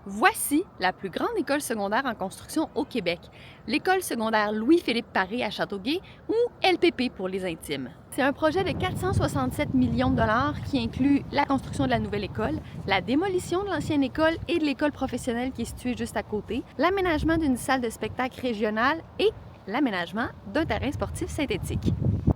Voici la plus grande école secondaire en construction au Québec, l'école secondaire Louis-Philippe Paré à Châteauguay ou LPP pour les intimes. C'est un projet de 467 millions de dollars qui inclut la construction de la nouvelle école, la démolition de l'ancienne école et de l'école professionnelle qui est située juste à côté, l'aménagement d'une salle de spectacle régionale et l'aménagement d'un terrain sportif synthétique.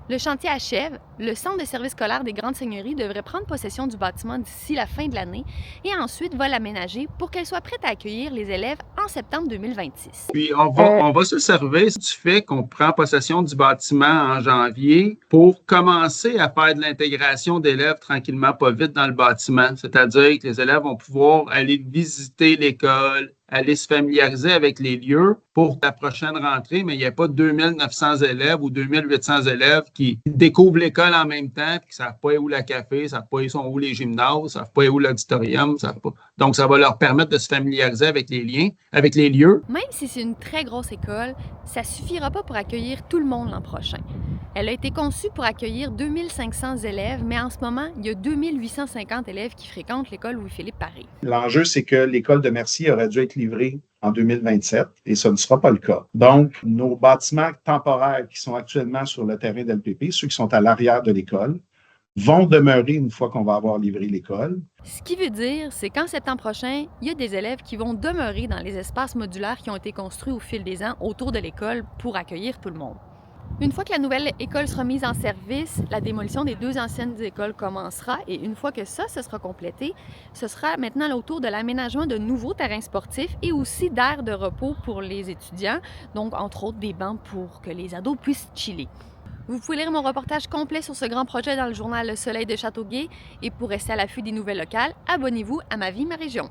Le chantier achève, le centre de service scolaire des Grandes Seigneuries devrait prendre possession du bâtiment d'ici la fin de l'année et ensuite va l'aménager pour qu'elle soit prête à accueillir les élèves en septembre 2026. Puis on va se servir du fait qu'on prend possession du bâtiment en janvier pour commencer à faire de l'intégration d'élèves tranquillement, pas vite dans le bâtiment. C'est-à-dire que les élèves vont pouvoir aller visiter l'école, aller se familiariser avec les lieux pour la prochaine rentrée, mais il n'y a pas 2900 élèves ou 2800 élèves qui découvrent l'école en même temps et qui ne savent pas où la café, ne savent pas où les gymnases, ne savent pas où l'auditorium, savent pas. Donc, ça va leur permettre de se familiariser avec les liens, avec les lieux. Même si c'est une très grosse école, ça ne suffira pas pour accueillir tout le monde l'an prochain. Elle a été conçue pour accueillir 2500 élèves, mais en ce moment, il y a 2850 élèves qui fréquentent l'école Louis-Philippe Paré. L'enjeu, c'est que l'école de Mercier aurait dû être livrée en 2027 et ce ne sera pas le cas. Donc, nos bâtiments temporaires qui sont actuellement sur le terrain d'LPP, ceux qui sont à l'arrière de l'école, vont demeurer une fois qu'on va avoir livré l'école. Ce qui veut dire, c'est qu'en septembre prochain, il y a des élèves qui vont demeurer dans les espaces modulaires qui ont été construits au fil des ans autour de l'école pour accueillir tout le monde. Une fois que la nouvelle école sera mise en service, la démolition des deux anciennes écoles commencera et une fois que ça se sera complété, ce sera maintenant au tour de l'aménagement de nouveaux terrains sportifs et aussi d'aires de repos pour les étudiants, donc entre autres des bancs pour que les ados puissent chiller. Vous pouvez lire mon reportage complet sur ce grand projet dans le journal Le Soleil de Châteauguay et pour rester à l'affût des nouvelles locales, abonnez-vous à Ma Vie, Ma Région.